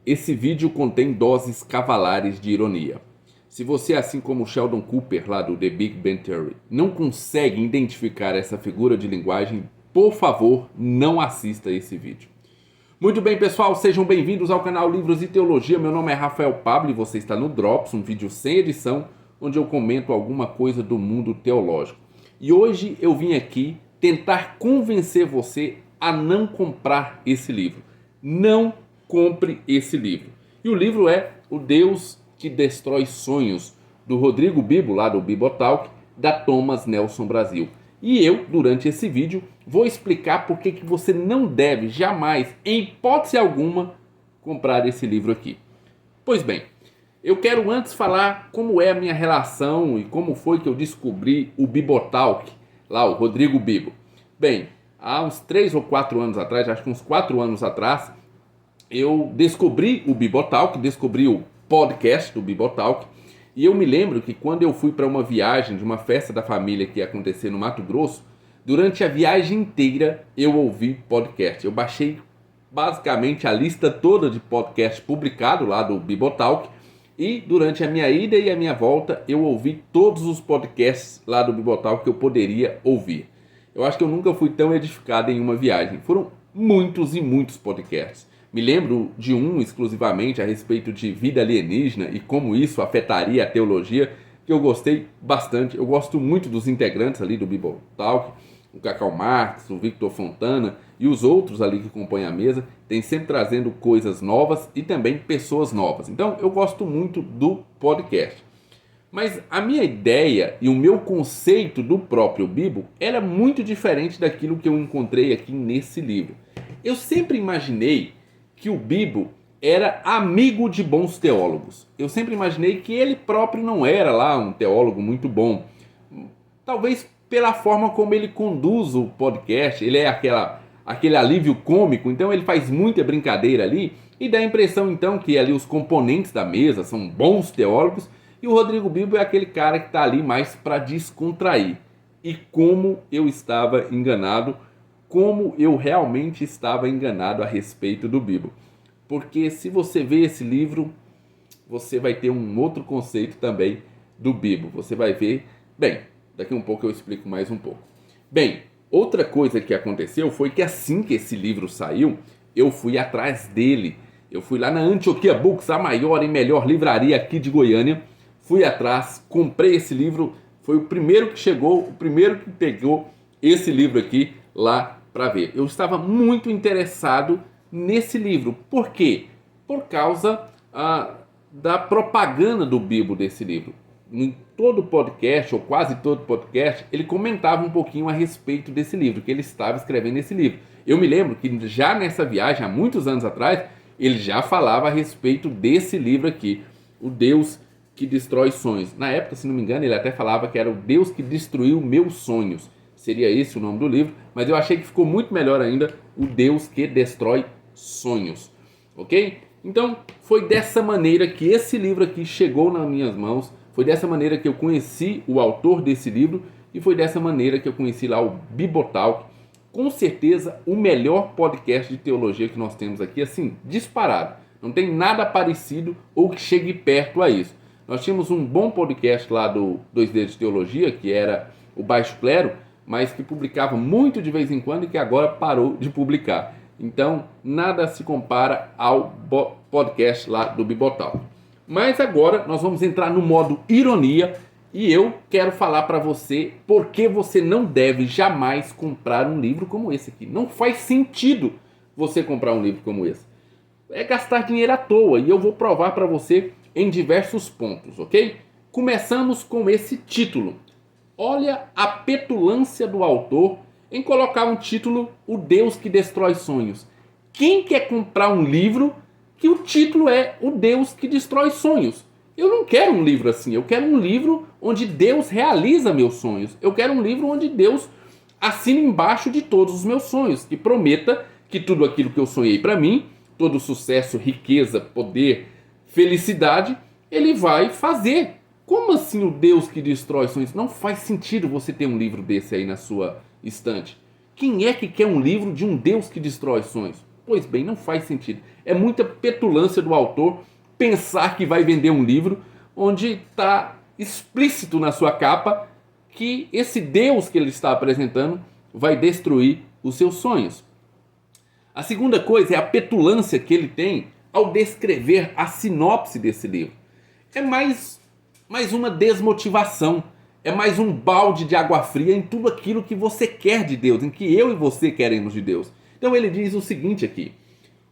Esse vídeo contém doses cavalares de ironia. Se você, assim como Sheldon Cooper, lá do The Big Bang Theory, não consegue identificar essa figura de linguagem, por favor, não assista esse vídeo. Muito bem, pessoal, sejam bem-vindos ao canal Livros e Teologia. Meu nome é Rafael Pablo e você está no Drops, um vídeo sem edição, onde eu comento alguma coisa do mundo teológico. E hoje eu vim aqui tentar convencer você a não comprar esse livro. Não compre esse livro. E o livro é O Deus que Destrói Sonhos, do Rodrigo Bibo, lá do Bibotalk, da Thomas Nelson Brasil. E eu, durante esse vídeo, vou explicar por que você não deve jamais, em hipótese alguma, comprar esse livro aqui. Pois bem, eu quero antes falar como é a minha relação e como foi que eu descobri o Bibotalk, lá o Rodrigo Bibo. Bem, há uns 3 ou 4 anos atrás, acho que uns 4 anos atrás, eu descobri o Bibotalk, descobri o podcast do Bibotalk, e eu me lembro que quando eu fui para uma viagem de uma festa da família que ia acontecer no Mato Grosso, durante a viagem inteira eu ouvi podcast. Eu baixei basicamente a lista toda de podcast publicado lá do Bibotalk, e durante a minha ida e a minha volta eu ouvi todos os podcasts lá do Bibotalk que eu poderia ouvir. Eu acho que eu nunca fui tão edificado em uma viagem. Foram muitos e muitos podcasts. Me lembro de um exclusivamente a respeito de vida alienígena e como isso afetaria a teologia, que eu gostei bastante. Eu gosto muito dos integrantes ali do Bibotalk, o Cacau Marques, o Victor Fontana e os outros ali que compõem a mesa. Tem sempre trazendo coisas novas e também pessoas novas. Então eu gosto muito do podcast. Mas a minha ideia e o meu conceito do próprio Bibo era muito diferente daquilo que eu encontrei aqui nesse livro. Eu sempre imaginei que o Bibo era amigo de bons teólogos. Eu sempre imaginei que ele próprio não era lá um teólogo muito bom. Talvez pela forma como ele conduz o podcast, ele é aquele alívio cômico, então ele faz muita brincadeira ali e dá a impressão então que ali os componentes da mesa são bons teólogos e o Rodrigo Bibo é aquele cara que está ali mais para descontrair. E como eu estava enganado, como eu realmente estava enganado a respeito do Bibo. Porque se você vê esse livro, você vai ter um outro conceito também do Bibo. Você vai ver... Bem, daqui um pouco eu explico mais um pouco. Bem, outra coisa que aconteceu foi que assim que esse livro saiu, eu fui atrás dele. Eu fui lá na Antioquia Books, a maior e melhor livraria aqui de Goiânia. Fui atrás, comprei esse livro. Foi o primeiro que chegou, o primeiro que pegou esse livro aqui lá para ver. Eu estava muito interessado nesse livro. Por quê? Por causa da propaganda do Bibo desse livro. Em todo podcast, ou quase todo podcast, ele comentava um pouquinho a respeito desse livro, que ele estava escrevendo esse livro. Eu me lembro que já nessa viagem, há muitos anos atrás, ele já falava a respeito desse livro aqui, O Deus que Destrói Sonhos. Na época, se não me engano, ele até falava que era o Deus que destruiu meus sonhos. Seria esse o nome do livro, mas eu achei que ficou muito melhor ainda, O Deus que Destrói Sonhos. Ok? Então, foi dessa maneira que esse livro aqui chegou nas minhas mãos, foi dessa maneira que eu conheci o autor desse livro e foi dessa maneira que eu conheci lá o Bibotalk. Com certeza, o melhor podcast de teologia que nós temos aqui, assim, disparado. Não tem nada parecido ou que chegue perto a isso. Nós tínhamos um bom podcast lá do 2D de Teologia, que era o Baixo Clero, mas que publicava muito de vez em quando e que agora parou de publicar. Então, nada se compara ao podcast lá do Bibotalk. Mas agora nós vamos entrar no modo ironia e eu quero falar para você por que você não deve jamais comprar um livro como esse aqui. Não faz sentido você comprar um livro como esse. É gastar dinheiro à toa e eu vou provar para você em diversos pontos, ok? Começamos com esse título. Olha a petulância do autor em colocar um título, O Deus que Destrói Sonhos. Quem quer comprar um livro que o título é O Deus que Destrói Sonhos? Eu não quero um livro assim, eu quero um livro onde Deus realiza meus sonhos. Eu quero um livro onde Deus assina embaixo de todos os meus sonhos, que prometa que tudo aquilo que eu sonhei para mim, todo sucesso, riqueza, poder, felicidade, ele vai fazer. Como assim o Deus que destrói sonhos? Não faz sentido você ter um livro desse aí na sua estante. Quem é que quer um livro de um Deus que destrói sonhos? Pois bem, não faz sentido. É muita petulância do autor pensar que vai vender um livro onde está explícito na sua capa que esse Deus que ele está apresentando vai destruir os seus sonhos. A segunda coisa é a petulância que ele tem ao descrever a sinopse desse livro. É mais uma desmotivação, é mais um balde de água fria em tudo aquilo que você quer de Deus, em que eu e você queremos de Deus. Então ele diz o seguinte aqui: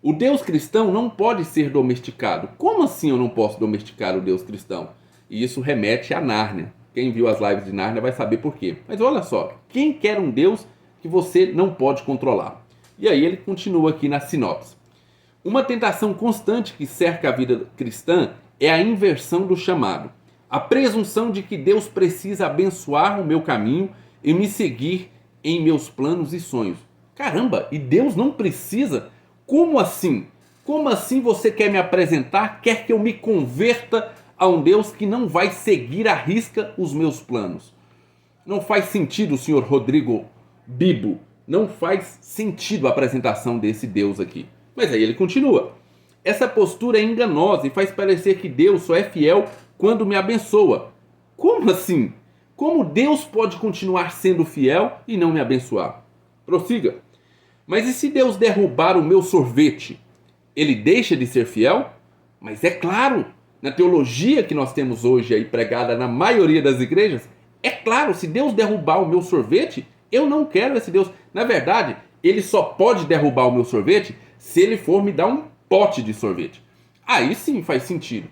o Deus cristão não pode ser domesticado. Como assim eu não posso domesticar o Deus cristão? E isso remete a Nárnia. Quem viu as lives de Nárnia vai saber por quê. Mas olha só, quem quer um Deus que você não pode controlar? E aí ele continua aqui na sinopse. Uma tentação constante que cerca a vida cristã é a inversão do chamado. A presunção de que Deus precisa abençoar o meu caminho e me seguir em meus planos e sonhos. Caramba, e Deus não precisa? Como assim? Como assim você quer me apresentar, quer que eu me converta a um Deus que não vai seguir à risca os meus planos? Não faz sentido, senhor Rodrigo Bibo. Não faz sentido a apresentação desse Deus aqui. Mas aí ele continua. Essa postura é enganosa e faz parecer que Deus só é fiel quando me abençoa. Como assim? Como Deus pode continuar sendo fiel e não me abençoar? Prossiga. Mas e se Deus derrubar o meu sorvete? Ele deixa de ser fiel? Mas é claro, na teologia que nós temos hoje aí pregada na maioria das igrejas, é claro, se Deus derrubar o meu sorvete, eu não quero esse Deus. Na verdade, ele só pode derrubar o meu sorvete se ele for me dar um pote de sorvete. Aí sim faz sentido.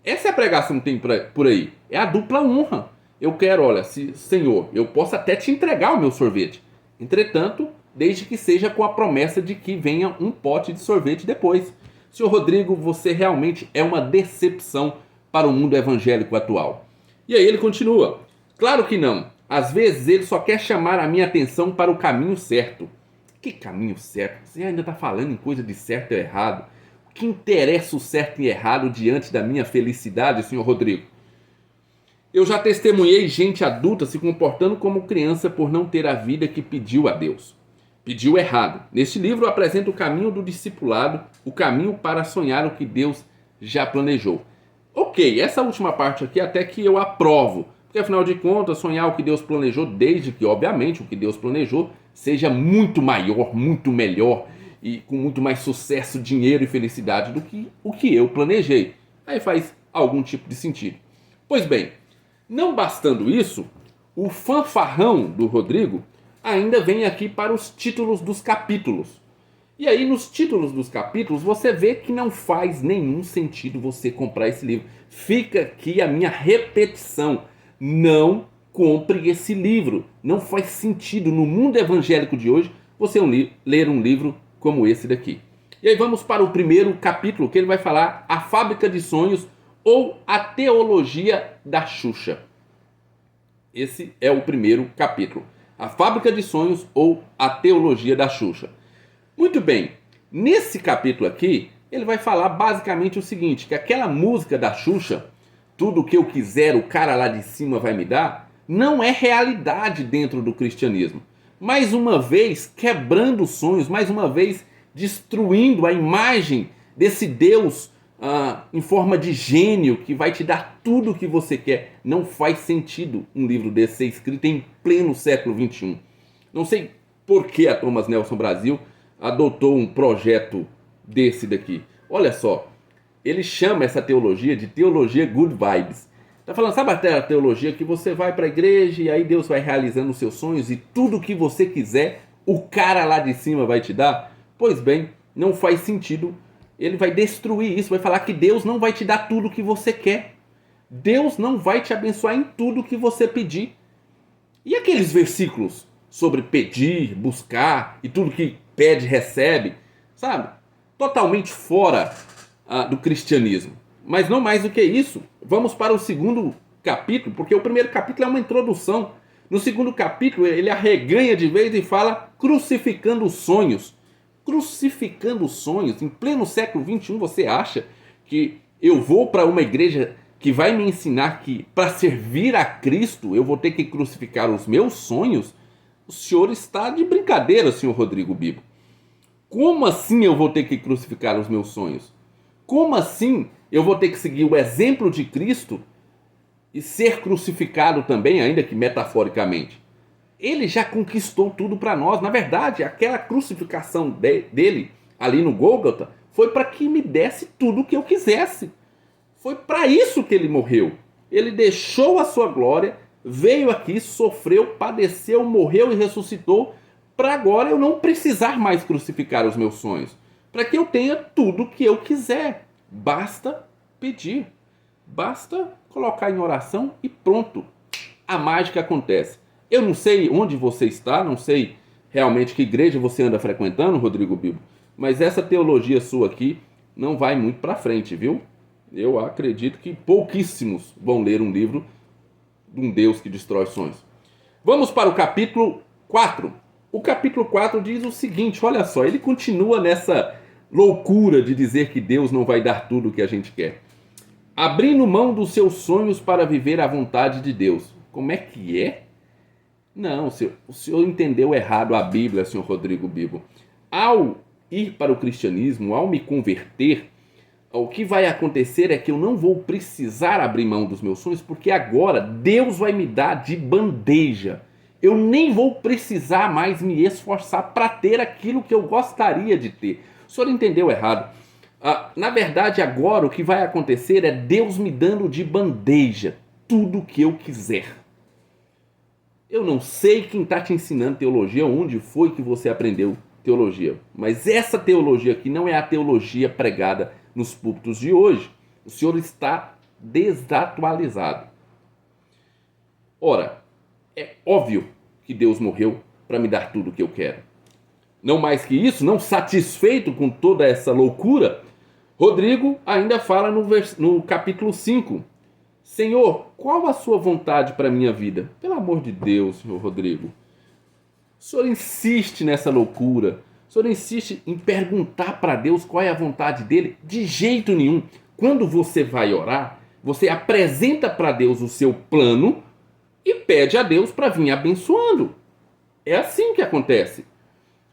Essa é a pregação que tem por aí. É a dupla honra. Eu quero, olha, Senhor, eu posso até te entregar o meu sorvete. Entretanto, desde que seja com a promessa de que venha um pote de sorvete depois. Senhor Rodrigo, você realmente é uma decepção para o mundo evangélico atual. E aí ele continua. Claro que não. Às vezes ele só quer chamar a minha atenção para o caminho certo. Que caminho certo? Você ainda está falando em coisa de certo e errado. O que interessa o certo e errado diante da minha felicidade, senhor Rodrigo? Eu já testemunhei gente adulta se comportando como criança por não ter a vida que pediu a Deus. Pediu errado. Neste livro eu apresento o caminho do discipulado, o caminho para sonhar o que Deus já planejou. Ok, essa última parte aqui até que eu aprovo. Porque afinal de contas, sonhar o que Deus planejou, desde que, obviamente, o que Deus planejou seja muito maior, muito melhor e com muito mais sucesso, dinheiro e felicidade do que o que eu planejei. Aí faz algum tipo de sentido. Pois bem, não bastando isso, o fanfarrão do Rodrigo ainda vem aqui para os títulos dos capítulos. E aí nos títulos dos capítulos você vê que não faz nenhum sentido você comprar esse livro. Fica aqui a minha repetição. Não compre esse livro. Não faz sentido no mundo evangélico de hoje você ler um livro como esse daqui. E aí vamos para o primeiro capítulo, que ele vai falar a fábrica de sonhos ou a teologia da Xuxa. Esse é o primeiro capítulo. A fábrica de sonhos ou a teologia da Xuxa. Muito bem, nesse capítulo aqui, ele vai falar basicamente o seguinte, que aquela música da Xuxa, tudo que eu quiser o cara lá de cima vai me dar, não é realidade dentro do cristianismo. Mais uma vez quebrando os sonhos, mais uma vez destruindo a imagem desse Deus em forma de gênio que vai te dar tudo o que você quer. Não faz sentido um livro desse ser escrito em pleno século XXI. Não sei por que a Thomas Nelson Brasil adotou um projeto desse daqui. Olha só, ele chama essa teologia de teologia good vibes. Tá falando, sabe a teologia que você vai para a igreja e aí Deus vai realizando os seus sonhos e tudo que você quiser, o cara lá de cima vai te dar? Pois bem, não faz sentido. Ele vai destruir isso, vai falar que Deus não vai te dar tudo o que você quer. Deus não vai te abençoar em tudo que você pedir. E aqueles versículos sobre pedir, buscar e tudo que pede, recebe, sabe? Totalmente fora do cristianismo. Mas não mais do que isso. Vamos para o segundo capítulo, porque o primeiro capítulo é uma introdução. No segundo capítulo ele arreganha de vez e fala crucificando os sonhos. Crucificando os sonhos. Em pleno século XXI você acha que eu vou para uma igreja que vai me ensinar que para servir a Cristo eu vou ter que crucificar os meus sonhos? O senhor está de brincadeira, senhor Rodrigo Bibo. Como assim eu vou ter que crucificar os meus sonhos? Como assim eu vou ter que seguir o exemplo de Cristo e ser crucificado também, ainda que metaforicamente? Ele já conquistou tudo para nós. Na verdade, aquela crucificação dele ali no Gólgota foi para que me desse tudo o que eu quisesse. Foi para isso que ele morreu. Ele deixou a sua glória, veio aqui, sofreu, padeceu, morreu e ressuscitou, para agora eu não precisar mais crucificar os meus sonhos, para que eu tenha tudo o que eu quiser. Basta pedir, basta colocar em oração e pronto. A mágica acontece. Eu não sei onde você está, não sei realmente que igreja você anda frequentando, Rodrigo Bibo, mas essa teologia sua aqui não vai muito para frente, viu? Eu acredito que pouquíssimos vão ler um livro de um Deus que destrói sonhos. Vamos para o capítulo 4. O capítulo 4 diz o seguinte, olha só, ele continua nessa loucura de dizer que Deus não vai dar tudo o que a gente quer. Abrindo mão dos seus sonhos para viver a vontade de Deus. Como é que é? Não, o senhor entendeu errado a Bíblia, senhor Rodrigo Bibo. Ao ir para o cristianismo, ao me converter, o que vai acontecer é que eu não vou precisar abrir mão dos meus sonhos, porque agora Deus vai me dar de bandeja. Eu nem vou precisar mais me esforçar para ter aquilo que eu gostaria de ter. O senhor entendeu errado. Na verdade, agora o que vai acontecer é Deus me dando de bandeja tudo o que eu quiser. Eu não sei quem está te ensinando teologia, onde foi que você aprendeu teologia, mas essa teologia aqui não é a teologia pregada nos púlpitos de hoje. O senhor está desatualizado. Ora, é óbvio que Deus morreu para me dar tudo o que eu quero. Não mais que isso, não satisfeito com toda essa loucura, Rodrigo ainda fala no capítulo 5. Senhor, qual a sua vontade para a minha vida? Pelo amor de Deus, senhor Rodrigo. O senhor insiste nessa loucura. O senhor insiste em perguntar para Deus qual é a vontade dele? De jeito nenhum. Quando você vai orar, você apresenta para Deus o seu plano e pede a Deus para vir abençoando. É assim que acontece.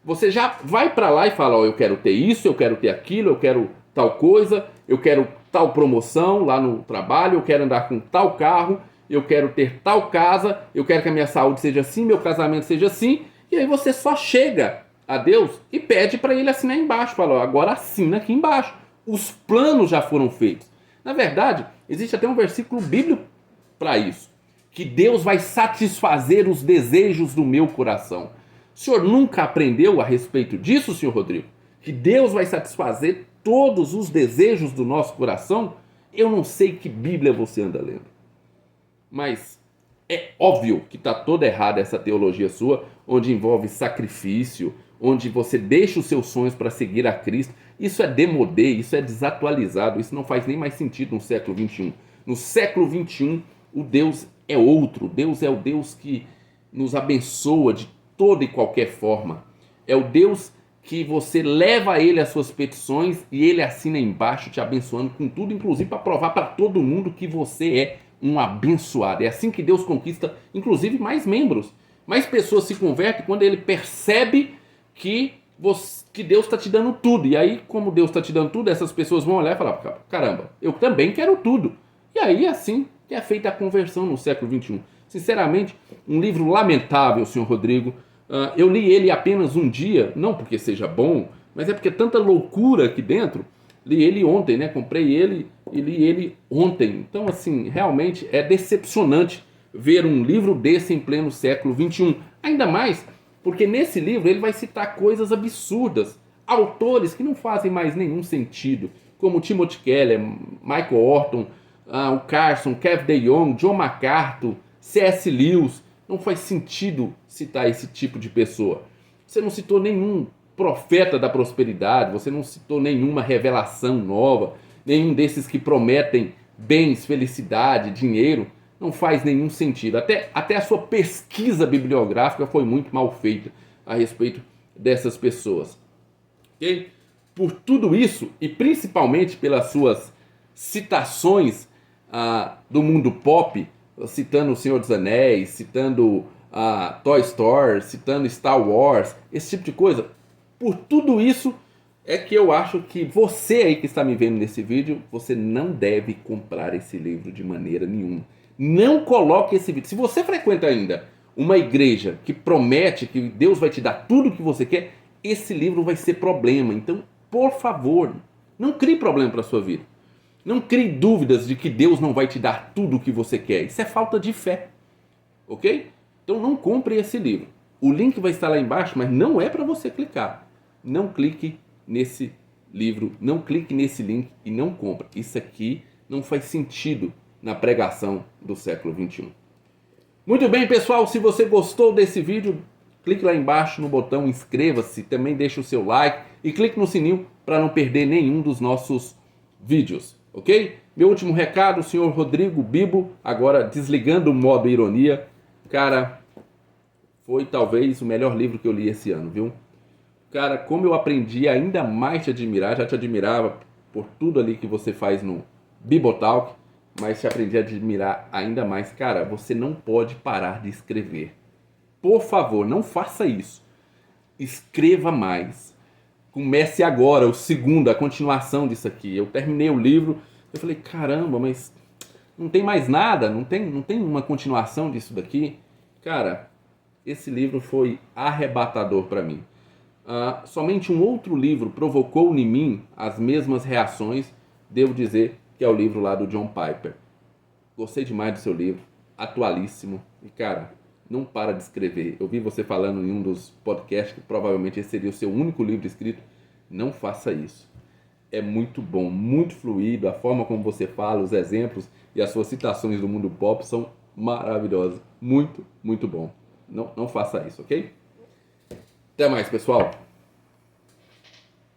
Você já vai para lá e fala, eu quero ter isso, eu quero ter aquilo, eu quero tal coisa, eu quero tal promoção lá no trabalho, eu quero andar com tal carro, eu quero ter tal casa, eu quero que a minha saúde seja assim, meu casamento seja assim, e aí você só chega a Deus e pede para ele assinar embaixo, fala, agora assina aqui embaixo. Os planos já foram feitos. Na verdade, existe até um versículo bíblico para isso, que Deus vai satisfazer os desejos do meu coração. O senhor nunca aprendeu a respeito disso, senhor Rodrigo? Que Deus vai satisfazer todos os desejos do nosso coração? Eu não sei que Bíblia você anda lendo. Mas é óbvio que está toda errada essa teologia sua, onde envolve sacrifício, onde você deixa os seus sonhos para seguir a Cristo. Isso é demodé, isso é desatualizado, isso não faz nem mais sentido no século XXI. No século XXI, o Deus é outro. Deus é o Deus que nos abençoa de toda e qualquer forma. É o Deus que você leva a ele as suas petições e ele assina embaixo te abençoando com tudo, inclusive para provar para todo mundo que você é um abençoado. É assim que Deus conquista, inclusive, mais membros. Mais pessoas se convertem quando ele percebe que Deus está te dando tudo. E aí, como Deus está te dando tudo, essas pessoas vão olhar e falar, caramba, eu também quero tudo. E aí, assim que é feita a conversão no século XXI. Sinceramente, um livro lamentável, senhor Rodrigo. Eu li ele apenas um dia, não porque seja bom, mas é porque tanta loucura aqui dentro. Li ele ontem, né? Comprei ele e li ele ontem. Então, assim, realmente é decepcionante ver um livro desse em pleno século XXI. Ainda mais porque nesse livro ele vai citar coisas absurdas. Autores que não fazem mais nenhum sentido, como Timothy Keller, Michael Horton, o Carson, Kevin DeYoung, John MacArthur, C.S. Lewis. Não faz sentido citar esse tipo de pessoa. Você não citou nenhum profeta da prosperidade, você não citou nenhuma revelação nova, nenhum desses que prometem bens, felicidade, dinheiro. Não faz nenhum sentido. Até a sua pesquisa bibliográfica foi muito mal feita a respeito dessas pessoas. Okay? Por tudo isso, e principalmente pelas suas citações do mundo pop, citando O Senhor dos Anéis, citando Toy Story, citando Star Wars, esse tipo de coisa, Por tudo isso é que eu acho que você aí que está me vendo nesse vídeo, você não deve comprar esse livro de maneira nenhuma. Não coloque esse vídeo. Se você frequenta ainda uma igreja que promete que Deus vai te dar tudo o que você quer, esse livro vai ser problema. Então, por favor, não crie problema para a sua vida. Não crie dúvidas de que Deus não vai te dar tudo o que você quer. Isso é falta de fé. Ok? Então não compre esse livro. O link vai estar lá embaixo, mas não é para você clicar. Não clique nesse livro, não clique nesse link e não compre. Isso aqui não faz sentido na pregação do século 21. Muito bem, pessoal, se você gostou desse vídeo, clique lá embaixo no botão inscreva-se, também deixe o seu like e clique no sininho para não perder nenhum dos nossos vídeos, ok? Meu último recado, o senhor Rodrigo Bibo, agora desligando o modo ironia. Cara, foi talvez o melhor livro que eu li esse ano, viu? Cara, como eu aprendi ainda mais te admirar, já te admirava por tudo ali que você faz no Bibotalk, mas te aprendi a admirar ainda mais. Cara, você não pode parar de escrever. Por favor, não faça isso. Escreva mais. Comece agora, o segundo, a continuação disso aqui. Eu terminei o livro, eu falei, caramba, mas não tem mais nada, não tem uma continuação disso daqui. Cara, esse livro foi arrebatador para mim. Somente um outro livro provocou em mim as mesmas reações, devo dizer que é o livro lá do John Piper. Gostei demais do seu livro, atualíssimo, e cara, não para de escrever. Eu vi você falando em um dos podcasts que provavelmente esse seria o seu único livro escrito. Não faça isso. É muito bom, muito fluido, a forma como você fala, os exemplos e as suas citações do mundo pop são maravilhosas. Muito, muito bom. Não faça isso, ok? Até mais, pessoal.